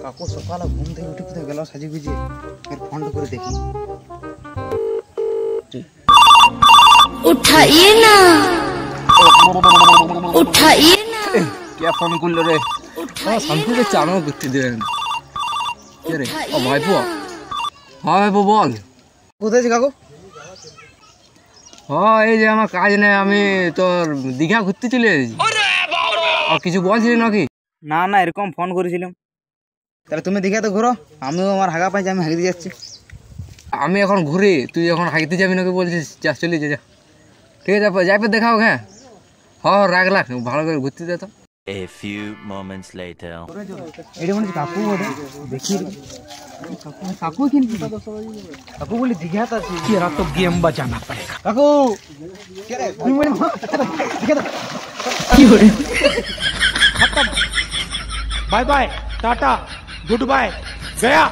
কাকু সকালে ঘুম থেকে উঠে কোথায় গেল সাজি গুজে এর ফোনটা করে দেখি। उठाइए ना उठाइए ना क्या फोन করলো রে? শান্তিতে চানো করতে দেন কে রে? ও ভাইপো। হ্যাঁ ভাইপো বল। কোথায় আছে কাকু? হ্যাঁ এই যে আমার কাজ নেই, আমি তোর দীঘা ঘুরতে চলে এসেছি। আর কিছু বলছিলি নাকি? না না, এরকম ফোন করেছিলাম। তাহলে তুমি দীঘাতে ঘুরো, আমিও আমার হাগা পাইছি, আমি হাগিতে যাচ্ছি। আমি এখন ঘুরি, তুই এখন হাঁকতে যাবি নাকি বলছিস? যা চলে যা। ঠিক আছে যাই পর দেখাও। হ্যাঁ হ্যাঁ রাখ রাখ, ভালো করে ঘুরতে দে তো। A few moments later. এটা মনে হচ্ছে কাকু ওটা দেখি। কাকু কিন্তু কাকু বলি দীঘাতে আছে। तेरा तो गेम बचाना पड़ेगा। কাকু তুমি বলি bye bye tata goodbye गया।